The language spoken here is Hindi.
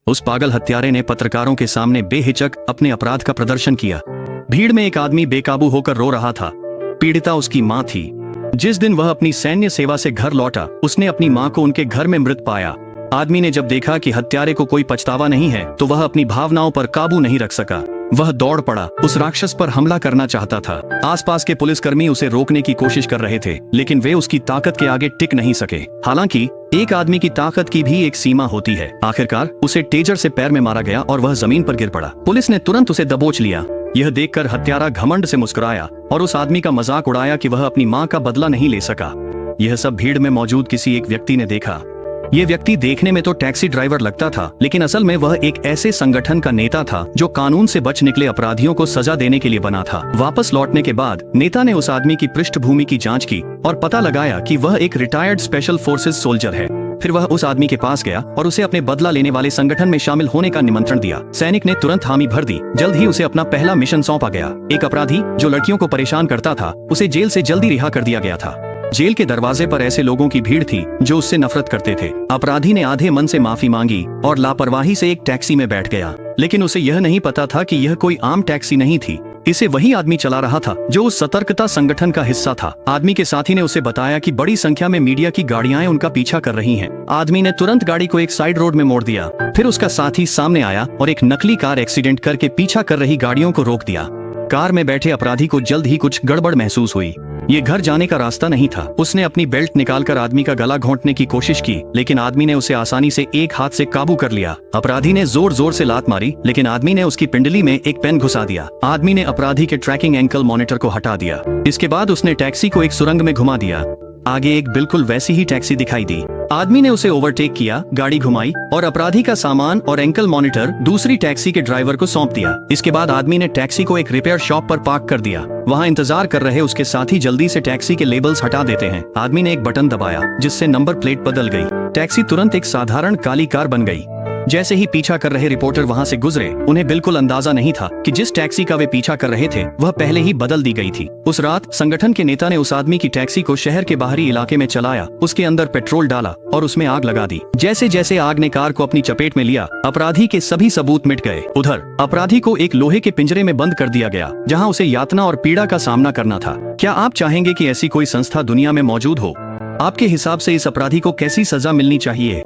उस पागल हत्यारे ने पत्रकारों के सामने बेहिचक अपने अपराध का प्रदर्शन किया। भीड़ में एक आदमी बेकाबू होकर रो रहा था। पीड़िता उसकी मां थी। जिस दिन वह अपनी सैन्य सेवा से घर लौटा, उसने अपनी मां को उनके घर में मृत पाया। आदमी ने जब देखा कि हत्यारे को कोई पछतावा नहीं है, तो वह अपनी भावनाओं पर काबू नहीं रख सका। वह दौड़ पड़ा, उस राक्षस पर हमला करना चाहता था। आसपास के पुलिसकर्मी उसे रोकने की कोशिश कर रहे थे, लेकिन वे उसकी ताकत के आगे टिक नहीं सके। हालांकि एक आदमी की ताकत की भी एक सीमा होती है। आखिरकार उसे टेजर से पैर में मारा गया और वह जमीन पर गिर पड़ा। पुलिस ने तुरंत उसे दबोच लिया। यह देखकर हत्यारा घमंड से मुस्कुराया और उस आदमी का मजाक उड़ाया कि वह अपनी मां का बदला नहीं ले सका। यह सब भीड़ में मौजूद किसी एक व्यक्ति ने देखा। ये व्यक्ति देखने में तो टैक्सी ड्राइवर लगता था, लेकिन असल में वह एक ऐसे संगठन का नेता था जो कानून से बच निकले अपराधियों को सजा देने के लिए बना था। वापस लौटने के बाद नेता ने उस आदमी की पृष्ठभूमि की जांच की और पता लगाया कि वह एक रिटायर्ड स्पेशल फोर्सेस सोल्जर है। फिर वह उस आदमी के पास गया और उसे अपने बदला लेने वाले संगठन में शामिल होने का निमंत्रण दिया। सैनिक ने तुरंत हामी भर दी। जल्द ही उसे अपना पहला मिशन सौंपा गया। एक अपराधी जो लड़कियों को परेशान करता था, उसे जेल से जल्दी रिहा कर दिया गया था। जेल के दरवाजे पर ऐसे लोगों की भीड़ थी जो उससे नफरत करते थे। अपराधी ने आधे मन से माफी मांगी और लापरवाही से एक टैक्सी में बैठ गया, लेकिन उसे यह नहीं पता था कि यह कोई आम टैक्सी नहीं थी। इसे वही आदमी चला रहा था जो उस सतर्कता संगठन का हिस्सा था। आदमी के साथी ने उसे बताया कि बड़ी संख्या में मीडिया की गाड़ियां उनका पीछा कर रही हैं। आदमी ने तुरंत गाड़ी को एक साइड रोड में मोड़ दिया। फिर उसका साथी सामने आया और एक नकली कार एक्सीडेंट करके पीछा कर रही गाड़ियों को रोक दिया। कार में बैठे अपराधी को जल्द ही कुछ गड़बड़ महसूस हुई। ये घर जाने का रास्ता नहीं था। उसने अपनी बेल्ट निकालकर आदमी का गला घोंटने की कोशिश की, लेकिन आदमी ने उसे आसानी से एक हाथ से काबू कर लिया। अपराधी ने जोर जोर से लात मारी, लेकिन आदमी ने उसकी पिंडली में एक पेन घुसा दिया। आदमी ने अपराधी के ट्रैकिंग एंकल मॉनिटर को हटा दिया। इसके बाद उसने टैक्सी को एक सुरंग में घुमा दिया। आगे एक बिल्कुल वैसी ही टैक्सी दिखाई दी। आदमी ने उसे ओवरटेक किया, गाड़ी घुमाई और अपराधी का सामान और एंकल मॉनिटर दूसरी टैक्सी के ड्राइवर को सौंप दिया। इसके बाद आदमी ने टैक्सी को एक रिपेयर शॉप पर पार्क कर दिया। वहां इंतजार कर रहे उसके साथी जल्दी से टैक्सी के लेबल्स हटा देते हैं। आदमी ने एक बटन दबाया, जिससे नंबर प्लेट बदल गई। टैक्सी तुरंत एक साधारण काली कार बन गई। जैसे ही पीछा कर रहे रिपोर्टर वहां से गुजरे, उन्हें बिल्कुल अंदाजा नहीं था कि जिस टैक्सी का वे पीछा कर रहे थे वह पहले ही बदल दी गई थी। उस रात संगठन के नेता ने उस आदमी की टैक्सी को शहर के बाहरी इलाके में चलाया, उसके अंदर पेट्रोल डाला और उसमें आग लगा दी। जैसे जैसे आग ने कार को अपनी चपेट में लिया, अपराधी के सभी सबूत मिट गए। उधर अपराधी को एक लोहे के पिंजरे में बंद कर दिया गया, जहाँ उसे यातना और पीड़ा का सामना करना था। क्या आप चाहेंगे कि ऐसी कोई संस्था दुनिया में मौजूद हो? आपके हिसाब से इस अपराधी को कैसी सजा मिलनी चाहिए?